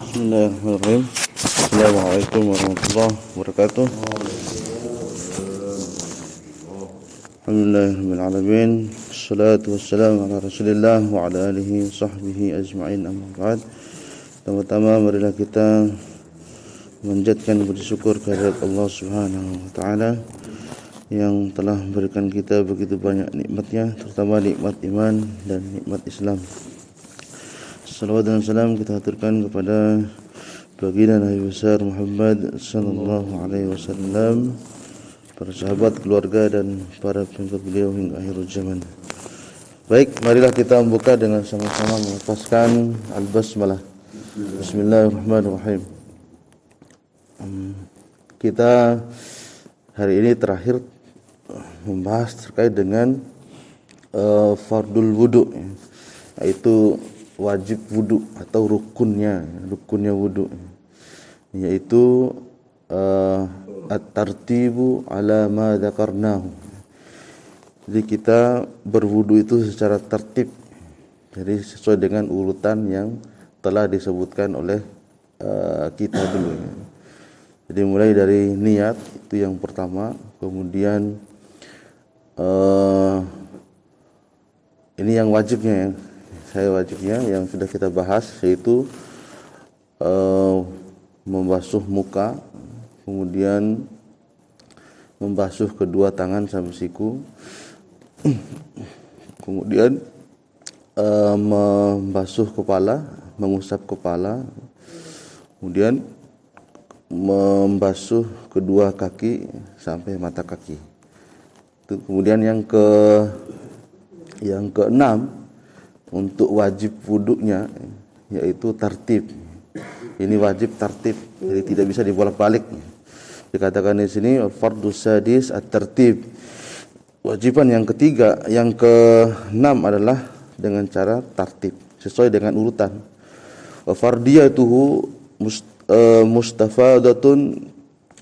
Bismillahirrahmanirrahim. Assalamualaikum warahmatullahi wabarakatuh. Alhamdulillahirabbil alamin. Wassalatu wassalamu ala Rasulillah wa ala alihi sahbihi ajma'in, amma ba'd. Pertama-tama marilah kita menjadikan puji syukur kehadirat Allah Subhanahu wa taala yang telah memberikan kita begitu banyak nikmatnya, terutama nikmat iman dan nikmat Islam. Salawat dan salam kita aturkan kepada baginda Nabi besar Muhammad sallallahu alaihi wasallam, para sahabat, keluarga dan para pengikut beliau hingga akhir zaman. Baik, marilah kita membuka dengan sama-sama melepaskan al-basmalah. Bismillahirrahmanirrahim. Kita hari ini terakhir membahas terkait dengan fardul wudu, yaitu wajib wudu atau rukunnya wudu, yaitu at-tartibu ala ma dzakarnahu. Jadi kita berwudu itu secara tertib, jadi sesuai dengan urutan yang telah disebutkan oleh kita dulu. Jadi mulai dari niat itu yang pertama, kemudian ini yang wajibnya, wajibnya yang sudah kita bahas, yaitu membasuh muka, kemudian membasuh kedua tangan sampai siku, kemudian membasuh kepala, mengusap kepala, kemudian membasuh kedua kaki sampai mata kaki. Itu kemudian yang keenam untuk wajib wudunya, yaitu tartib. Ini wajib tartib, jadi tidak bisa dibolak-balik. Dikatakan di sini fardus sadis at-tartib. Wajiban yang ketiga, yang keenam adalah dengan cara tartib, sesuai dengan urutan. Wa fardiyatuhu mustafadatun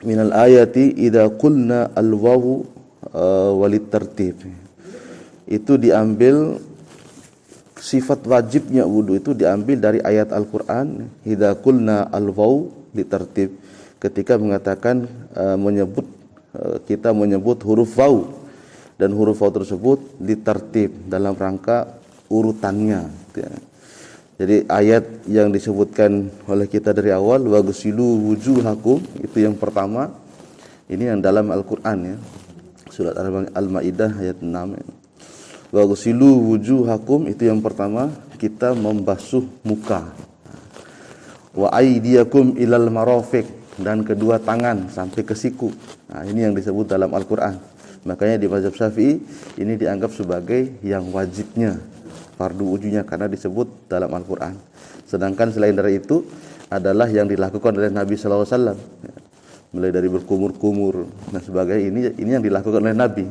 minal ayati idza qulna al-wawu walit tartib. Itu diambil, sifat wajibnya wudu itu diambil dari ayat Al-Quran, idza qulna al-waw litartib, ketika mengatakan kita menyebut huruf waw, dan huruf waw tersebut litartib dalam rangka urutannya. Jadi ayat yang disebutkan oleh kita dari awal, waghsilu wujuhakum, itu yang pertama, ini yang dalam Al-Quran ya, surat Al-Maidah ayat 6 ya. Waghsilu wujuhakum, itu yang pertama, kita membasuh muka. Wa aydiyakum ilal marafiq, dan kedua tangan sampai ke siku. Nah, ini yang disebut dalam Al-Qur'an. Makanya di mazhab Syafi'i ini dianggap sebagai yang wajibnya, fardu wujunya, karena disebut dalam Al-Qur'an. Sedangkan selain dari itu adalah yang dilakukan oleh Nabi sallallahu alaihi wasallam. Mulai dari berkumur-kumur dan sebagainya, ini yang dilakukan oleh Nabi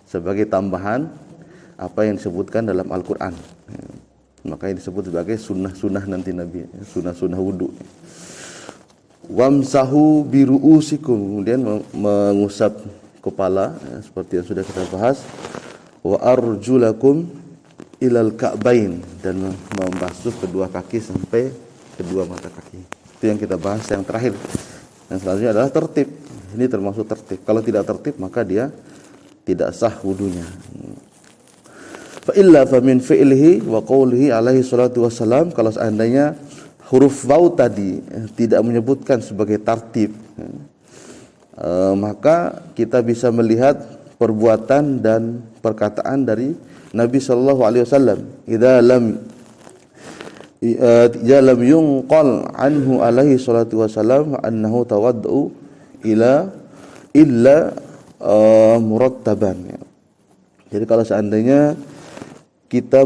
sebagai tambahan apa yang disebutkan dalam Al-Quran. Makanya disebut sebagai sunnah-sunnah nanti Nabi, sunnah-sunnah wudu. Wamsahu biru'usikum, kemudian mengusap kepala ya, seperti yang sudah kita bahas. Wa arjulakum ilal ka'bain, dan membasuh kedua kaki sampai kedua mata kaki. Itu yang kita bahas yang terakhir. Yang selanjutnya adalah tertib. Ini termasuk tertib. Kalau tidak tertib maka dia tidak sah wudunya. Fa illa fa min fi'lihi wa qawlihi alaihi salatu wassalam, kalau seandainya huruf waw tadi tidak menyebutkan sebagai tartib, maka kita bisa melihat perbuatan dan perkataan dari Nabi sallallahu alaihi wasallam. Idza lam yunqal anhu alaihi salatu wassalam annahu tawaddu illa murattaban. Jadi kalau seandainya kita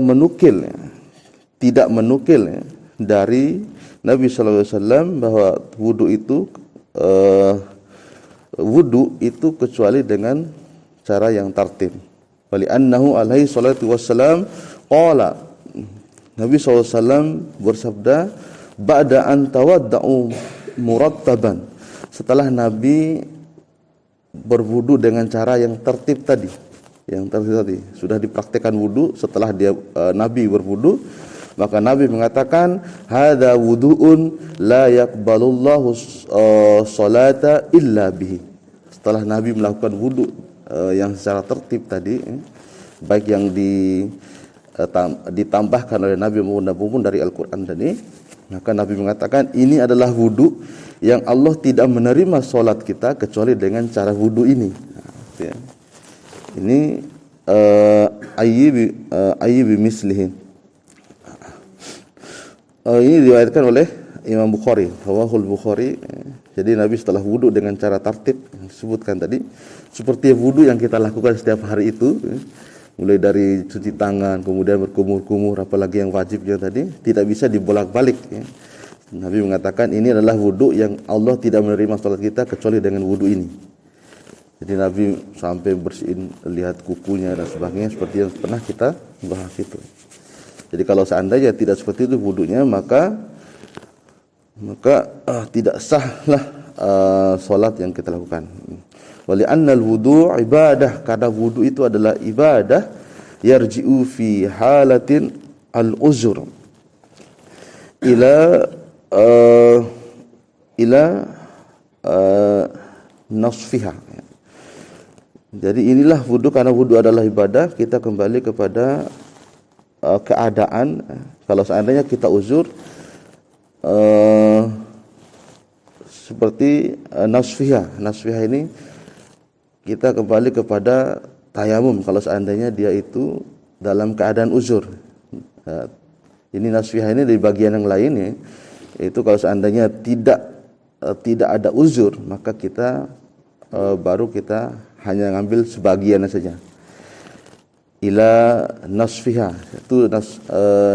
tidak menukil dari Nabi sallallahu alaihi wasallam bahwa wudu itu kecuali dengan cara yang tartib. Wali annahu alaihi salatu wassalam qala, Nabi sallallahu alaihi wasallam bersabda, ba'da an tawadda'u murattaban, setelah Nabi berwudu dengan cara yang tertib tadi, sudah dipraktikkan wudu setelah Nabi berwudu, Maka Nabi mengatakan, hadza wudu'un la yaqbalullahu salata illa bihi. Setelah Nabi melakukan wudu yang secara tertib tadi, baik yang ditambahkan oleh Nabi maupun dari Al-Quran tadi, maka Nabi mengatakan ini adalah wudu yang Allah tidak menerima solat kita kecuali dengan cara wudu ini. Ini ayyi mislihi. Ini diriwayatkan oleh Imam Bukhari, Rawahul Bukhari. Jadi Nabi setelah wudu dengan cara tertib yang disebutkan tadi, seperti wudu yang kita lakukan setiap hari itu, mulai dari cuci tangan, kemudian berkumur-kumur, apalagi yang wajibnya tadi, tidak bisa dibolak-balik. Nabi mengatakan ini adalah wudu yang Allah tidak menerima salat kita kecuali dengan wudu ini. Jadi Nabi sampai bersihin, lihat kukunya dan sebagainya, seperti yang pernah kita bahas itu. Jadi kalau seandainya tidak seperti itu wudunya, maka tidak sahlah solat yang kita lakukan. Wali annal wudu ibadah, karena wudu itu adalah ibadah, yarji'u fi halatin al-uzur ila nasfiha. Jadi inilah wudu, karena wudu adalah ibadah, kita kembali kepada keadaan. Kalau seandainya kita uzur, seperti nasfiha ini kita kembali kepada tayamum kalau seandainya dia itu dalam keadaan uzur. Ini nasfiha ini di bagian yang lain ya, itu kalau seandainya tidak ada uzur, maka kita baru kita hanya ngambil sebagian saja. Ila nasfiha itu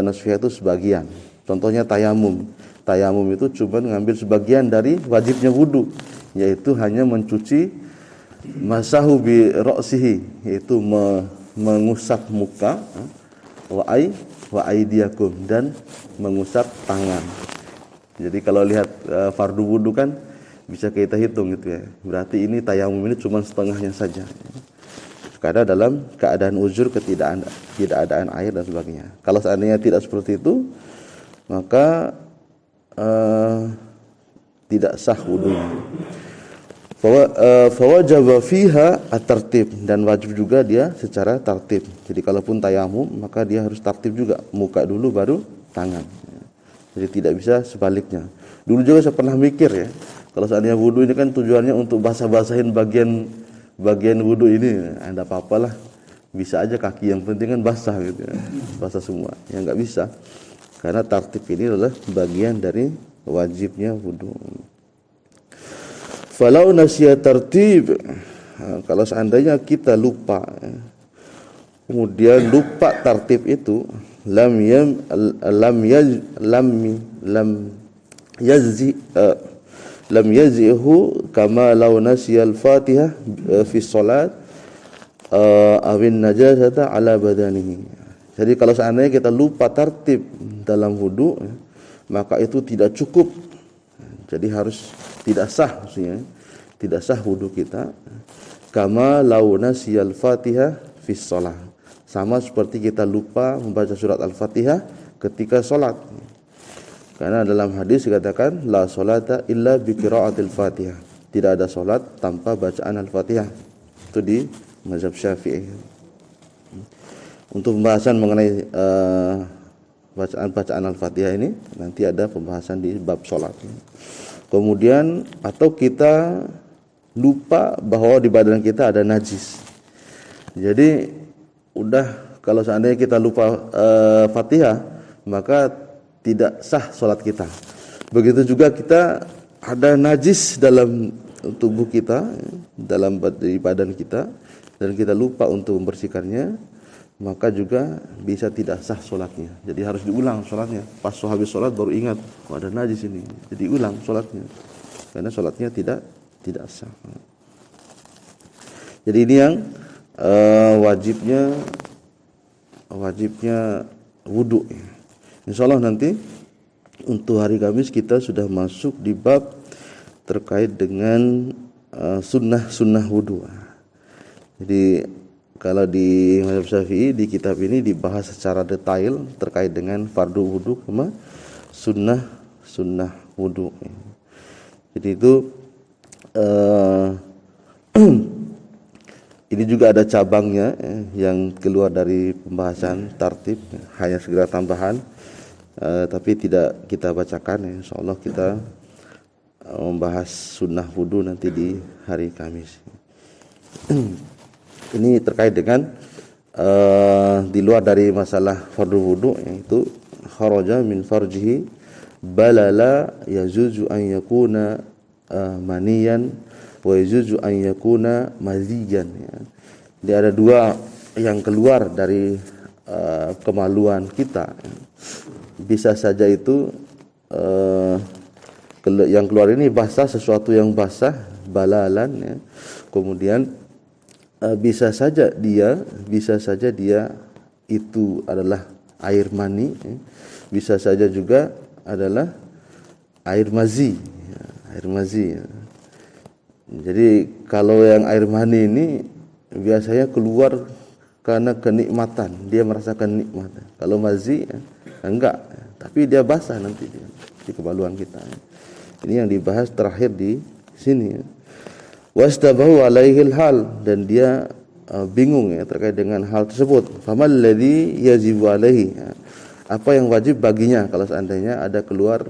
nasfiha itu sebagian. Contohnya tayamum. Tayamum itu cuma ngambil sebagian dari wajibnya wudu, yaitu hanya mencuci masahu bi ra'sihi, yaitu mengusap muka, wa aidiakum, dan mengusap tangan. Jadi kalau lihat fardu wudu kan bisa kita hitung gitu ya. Berarti ini tayamum ini cuma setengahnya saja. Karena dalam keadaan uzur, ketidakadaan air dan sebagainya. Kalau seandainya tidak seperti itu, maka tidak sah wudunya. Fawajaba fiha at-tartib, dan wajib juga dia secara tertib. Jadi kalaupun tayamum, maka dia harus tertib juga, muka dulu baru tangan. Jadi tidak bisa sebaliknya. Dulu juga saya pernah mikir ya, kalau seandainya wudu ini kan tujuannya untuk basah-basahin bagian wudu ini, enggak apa-apalah, bisa aja kaki, yang penting kan basah gitu ya, basah semua. Ya enggak bisa. Karena tertib ini adalah bagian dari wajibnya wudu. Falau nasiya tertib, kalau seandainya kita lupa, kemudian lupa tertib itu, lam yazzihu kama law nasiya al-Fatihah fi shalat awin najasata ala badanihi. Jadi kalau seandainya kita lupa tertib dalam wudu, maka itu tidak cukup. Jadi harus tidak sah, maksudnya tidak sah wudu kita. Kama law nasiyal Fatihah fi shalah. Sama seperti kita lupa membaca surat Al-Fatihah ketika salat. Karena dalam hadis dikatakan la salata illa bi qiraatil Fatihah. Tidak ada salat tanpa bacaan Al-Fatihah. Itu di mazhab Syafi'i. Untuk pembahasan mengenai bacaan Al-Fatihah ini nanti ada pembahasan di bab salat. Kemudian atau kita lupa bahwa di badan kita ada najis. Jadi udah, kalau seandainya kita lupa Fatihah, maka tidak sah salat kita. Begitu juga kita ada najis dalam tubuh kita, dalam badan kita, dan kita lupa untuk membersihkannya, maka juga bisa tidak sah sholatnya. Jadi harus diulang sholatnya. Pas habis sholat baru ingat, oh ada najis ini. Jadi ulang sholatnya, karena sholatnya tidak sah. Jadi ini yang wajibnya wudu. Insyaallah nanti untuk hari Kamis kita sudah masuk di bab terkait dengan sunnah wudu. Jadi Kalau di mazhab Syafi'i di kitab ini dibahas secara detail terkait dengan fardu wudu sama sunnah wudu. Jadi itu ini juga ada cabangnya yang keluar dari pembahasan tartib, hanya segera tambahan, tapi tidak kita bacakan. Insyaallah kita membahas sunnah wudu nanti di hari Kamis. Ini terkait dengan di luar dari masalah fardu wudu, yaitu kharaja min farjihi balala yajuzu an yakuna maniyan wa yajuzu an yakuna maziyan. Jadi ada dua yang keluar dari kemaluan kita. Bisa saja itu yang keluar ini basah, sesuatu yang basah, balalan ya. Kemudian bisa saja dia itu adalah air mani, bisa saja juga adalah air mazi, air mazi. Jadi kalau yang air mani ini biasanya keluar karena kenikmatan, dia merasakan nikmat. Kalau mazi enggak, tapi dia basah nanti di kemaluan kita. Ini yang dibahas terakhir di sini. Wastabahu alaihil hal, dan dia bingung ya terkait dengan hal tersebut. Famal ladzi yajibu alaihi, apa yang wajib baginya kalau seandainya ada keluar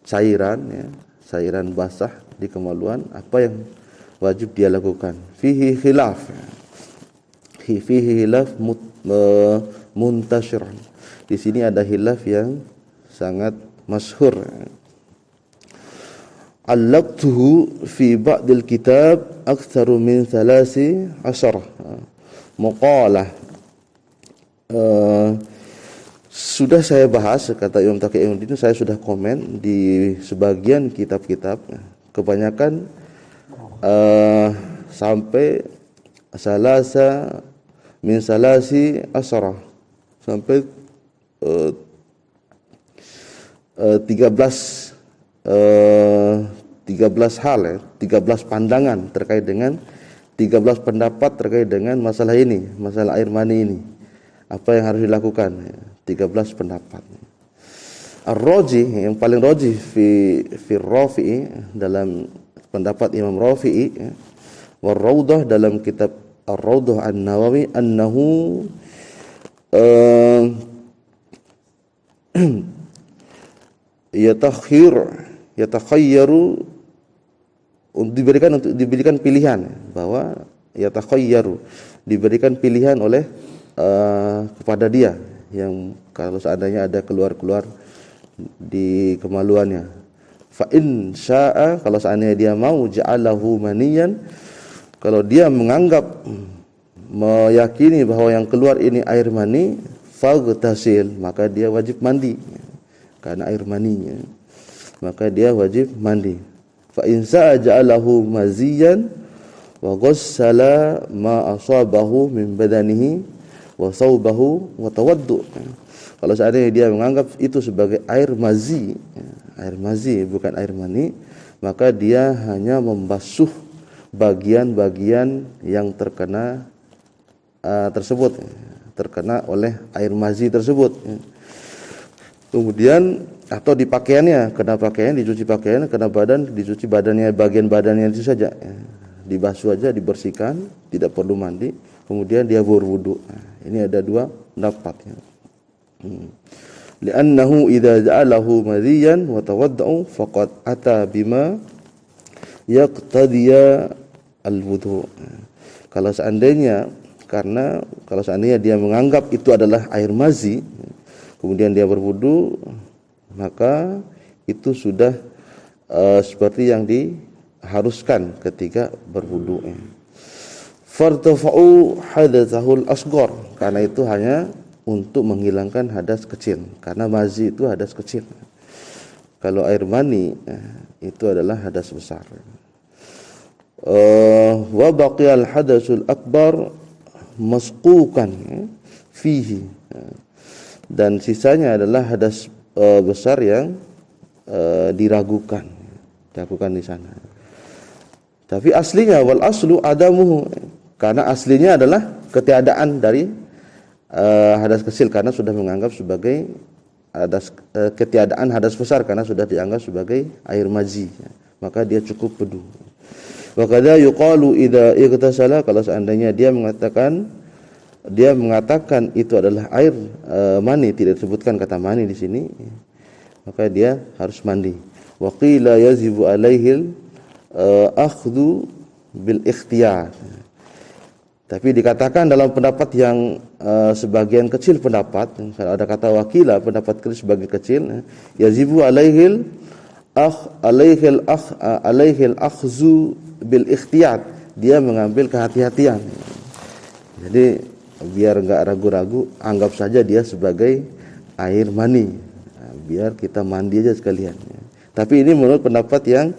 cairan ya, cairan basah di kemaluan, apa yang wajib dia lakukan? Fihi khilaf muntasyiran. Di sini ada khilaf yang sangat masyhur. Allaqtuhu fi ba'dil kitab aktsaru min 13 maqalah. Sudah saya bahas, kata Imam Taqiyuddin, saya sudah komen di sebagian kitab-kitab, kebanyakan sampai salasa min salasi asyara, sampai 13 hal ya, 13 pandangan terkait dengan 13 pendapat terkait dengan masalah ini, masalah air mani ini. Apa yang harus dilakukan? 13 pendapat. Ar-Raji, yang paling rajih fi Rafi'i, dalam pendapat Imam Rafi'i, wa Rawdah dalam kitab Ar-Rawdah An-Nawawi, annahu yatakhayyaru, diberikan pilihan, bahwa yatakhayyaru, diberikan pilihan oleh kepada dia yang kalau seandainya ada keluar di kemaluannya. Fa in syaa, kalau seandainya dia mau, ja'alahu maniyan, kalau dia menganggap, meyakini bahwa yang keluar ini air mani, faghtasil, maka dia wajib mandi karena air maninya, maka dia wajib mandi. Fa in syaa ja'alahu maziyan wa ghassala ma asabahu min badanihi wa thawbahu wa tawaddu. Kalau seandainya dia menganggap itu sebagai air mazi bukan air mani, maka dia hanya membasuh bagian-bagian yang terkena terkena oleh air mazi tersebut. Kemudian atau di pakaiannya, kena pakaian, dicuci pakaian, kena badan, dicuci badannya, bagian badannya itu saja. Dibasuh aja, dibersihkan, tidak perlu mandi. Kemudian dia berwudu. Ini ada dua pendapat. Li'annahu idza ja'alahu madhiyan wa tawadda'u faqad ata bima yaqtadiya al-wudu. Kalau seandainya dia menganggap itu adalah air mazi, kemudian dia berwudu, maka itu sudah seperti yang diharuskan ketika berwudu. Fartafa'u hadatsahul asghar, karena itu hanya untuk menghilangkan hadas kecil, karena mazi itu hadas kecil. Kalau air mani itu adalah hadas besar. Wa baqiyal hadasul akbar masqukan fihi, dan sisanya adalah hadas besar yang diragukan di sana. Tapi aslinya wal aslu adamuhu, karena aslinya adalah ketiadaan dari hadas kecil, karena sudah menganggap sebagai ketiadaan hadas besar, karena sudah dianggap sebagai air mazi, maka dia cukup wudu. Wa kadza yuqalu idza ightasala, kalau seandainya dia mengatakan itu adalah air mani, tidak disebutkan kata mani di sini, maka dia harus mandi. Wa qila yazibu alaihil akhdhu bil ikhtiyar. Tapi dikatakan dalam pendapat yang sebagian kecil pendapat, ada kata wakila, pendapat kecil sebagian kecil, yazibu alaihil akhzu bil ikhtiyar, dia mengambil kehati-hatian. Jadi biar enggak ragu-ragu, anggap saja dia sebagai air mani. Biar kita mandi aja sekalian. Tapi ini menurut pendapat yang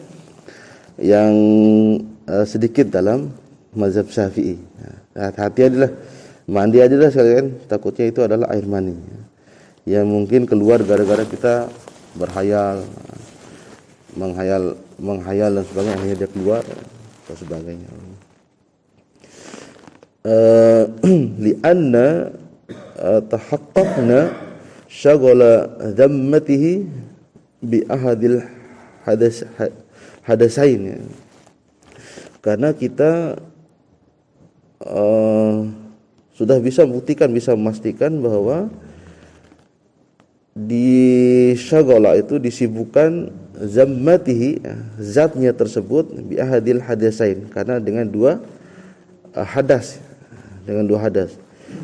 sedikit dalam mazhab Syafi'i. Hati-hati adalah mandi aja lah sekalian, takutnya itu adalah air mani yang mungkin keluar gara-gara kita berhayal, menghayal dan sebagainya, akhirnya dia keluar atau sebagainya. Lianna tahaqqaqna syaghala dhammatihi bi ahadil hadasain, karena kita sudah bisa buktikan, bisa memastikan bahwa di syaghala itu disibukkan zammatihi, zatnya tersebut, bi ahadil hadasain, karena dengan dua hadas,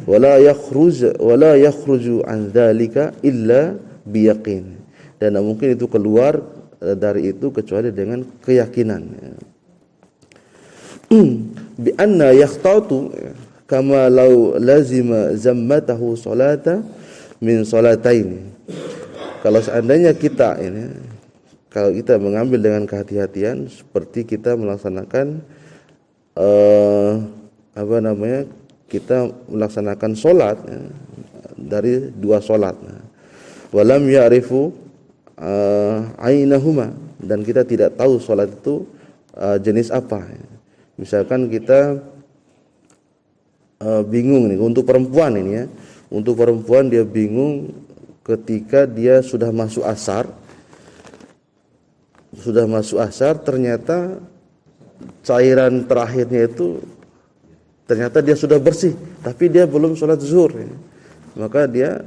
wala yakhruju an dzalika illa biyaqin, dan mungkin itu keluar dari itu kecuali dengan keyakinan. Bi anna yakhtatu kama law lazima zammatahu salata min salatain. Kalau seandainya kalau kita mengambil dengan kehati-hatian, seperti kita melaksanakan kita melaksanakan solat dari dua solat. Walam ya'rifu ainahuma, dan kita tidak tahu solat itu jenis apa. Misalkan kita bingung nih, untuk perempuan ini ya, untuk perempuan dia bingung ketika dia sudah masuk asar, ternyata cairan terakhirnya itu ternyata dia sudah bersih, tapi dia belum sholat zuhur ya. Maka dia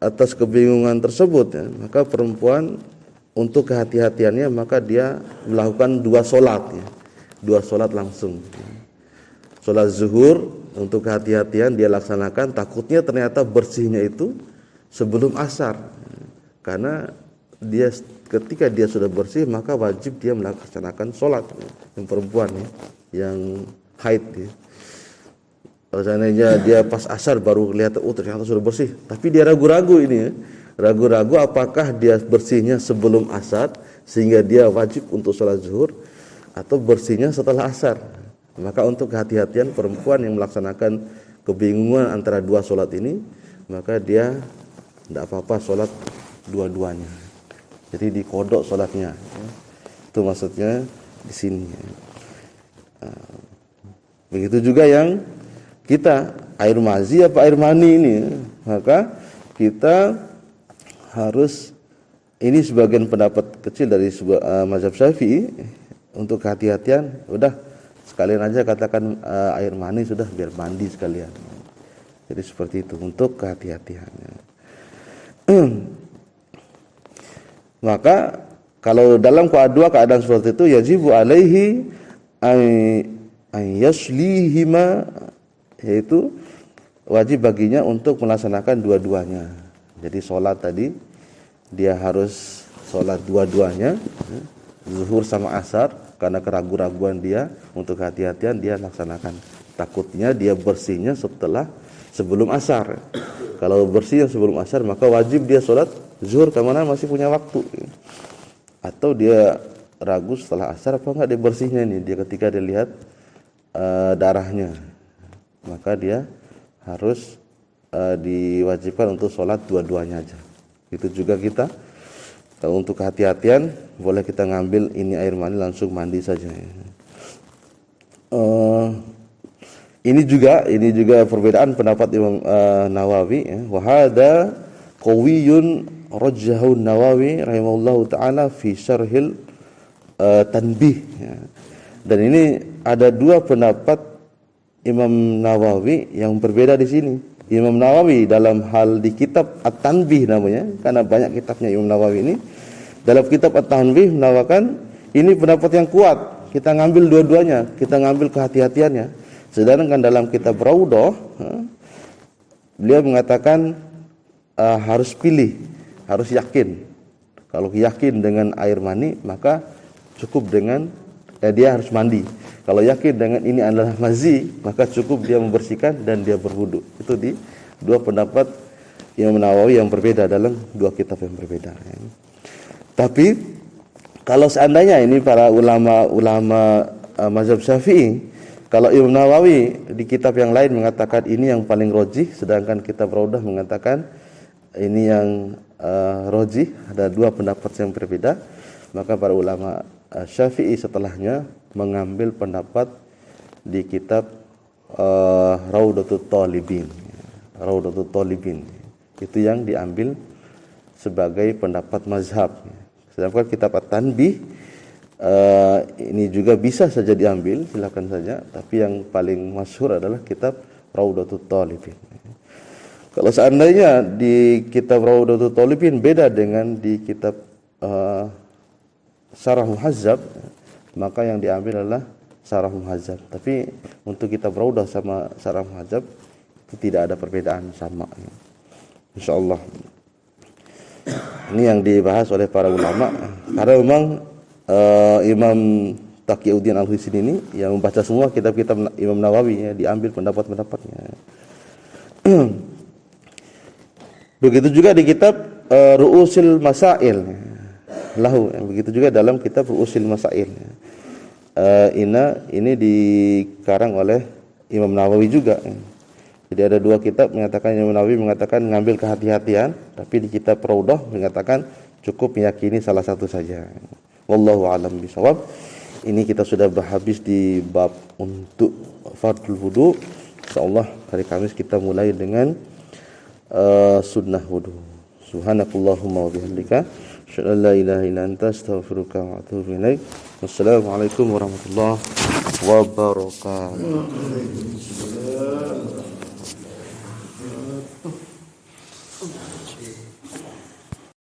atas kebingungan tersebut ya, maka perempuan untuk kehati-hatiannya, maka dia melakukan dua sholat langsung. Sholat zuhur untuk kehati-hatian dia laksanakan, takutnya ternyata bersihnya itu sebelum asar, karena dia ketika dia sudah bersih maka wajib dia melaksanakan sholat yang perempuan ya, yang haid ya. Kalau seandainya dia pas asar baru lihat ternyata sudah bersih, tapi dia ragu-ragu ini ya, ragu-ragu apakah dia bersihnya sebelum asar sehingga dia wajib untuk sholat zuhur, atau bersihnya setelah asar. Maka untuk kehati-hatian perempuan yang melaksanakan kebingungan antara dua sholat ini, maka dia tidak apa-apa sholat dua-duanya. Jadi dikodok sholatnya. Itu maksudnya di sini. Begitu juga yang kita air mazi apa air mani ini, maka kita harus, ini sebagian pendapat kecil dari mazhab Syafi'i, untuk kehati-hatian udah sekalian aja katakan air mani, sudah biar mandi sekalian. Jadi seperti itu untuk kehati-hatiannya. Maka kalau dalam keadaan seperti itu, yajibu alaihi yaslihima, yaitu wajib baginya untuk melaksanakan dua-duanya. Jadi sholat tadi dia harus sholat dua-duanya, zuhur sama asar, karena keraguan-raguan dia, untuk hati-hatian dia laksanakan. Takutnya dia bersihnya sebelum asar. Kalau bersihnya sebelum asar, maka wajib dia sholat zuhur, karena masih punya waktu. Atau dia ragu setelah asar apa enggak dia bersihnya ini, dia ketika dia lihat darahnya, maka dia harus diwajibkan untuk sholat dua-duanya aja. Itu juga kita untuk kehati-hatian, boleh kita ngambil ini air mani langsung mandi saja ya. Ini juga perbedaan pendapat Imam Nawawi ya. Wa hadza qawiyyun rajjahu Nawawi rahimahullahu taala fi syarhil tanbih ya. Dan ini ada dua pendapat Imam Nawawi yang berbeda di sini. Imam Nawawi dalam hal di kitab At-Tanbih namanya, karena banyak kitabnya Imam Nawawi ini. Dalam kitab At-Tanbih menawarkan ini pendapat yang kuat. Kita ngambil dua-duanya, kita ngambil kehati-hatiannya. Sedangkan dalam kitab Raudhah beliau mengatakan harus pilih, harus yakin. Kalau yakin dengan air mani, maka cukup dengan dia harus mandi. Kalau yakin dengan ini adalah mazi, maka cukup dia membersihkan dan dia berwudu. Itu di dua pendapat Imam Nawawi yang berbeda dalam dua kitab yang berbeda. Tapi kalau seandainya ini para ulama mazhab Syafi'i, kalau Imam Nawawi di kitab yang lain mengatakan ini yang paling rajih, sedangkan kitab Raudhah mengatakan ini yang rajih, ada dua pendapat yang berbeda, maka para ulama Syafi'i setelahnya mengambil pendapat di kitab Raudhatul Talibin. Raudhatul Talibin itu yang diambil sebagai pendapat mazhab. Sedangkan kitab At-Tanbih ini juga bisa saja diambil, silakan saja, tapi yang paling masyhur adalah kitab Raudhatul Talibin. Kalau seandainya di kitab Raudhatul Talibin beda dengan di kitab Syarah Muhazzab, maka yang diambil adalah Syarah Muhazzab. Tapi untuk kitab Raudhah sama Syarah Muhazzab itu tidak ada perbedaan, sama. Insyaallah. Ini yang dibahas oleh para ulama. Karena memang Imam Taqiyuddin Al-Husaini ini yang membaca semua kitab-kitab Imam Nawawi ya, diambil pendapat-pendapatnya. Begitu juga di kitab Ru'usil Masail. Lahu, begitu juga dalam kitab Ru'usil Masail. Ini dikarang oleh Imam Nawawi juga. Jadi ada dua kitab mengatakan, Imam Nawawi mengatakan ngambil kehati-hatian, tapi di kitab Raudhah mengatakan cukup meyakini salah satu saja. Wallahu a'lam bishawab. Ini kita sudah habis di bab untuk fardhu wudu. Insyaallah hari Kamis kita mulai dengan sunnah wudu. Subhanakallahumma wa bihamdika asyhadu an la ilaha illa anta astaghfiruka wa atubu ilaik. Wassalamualaikum warahmatullahi wabarakatuh.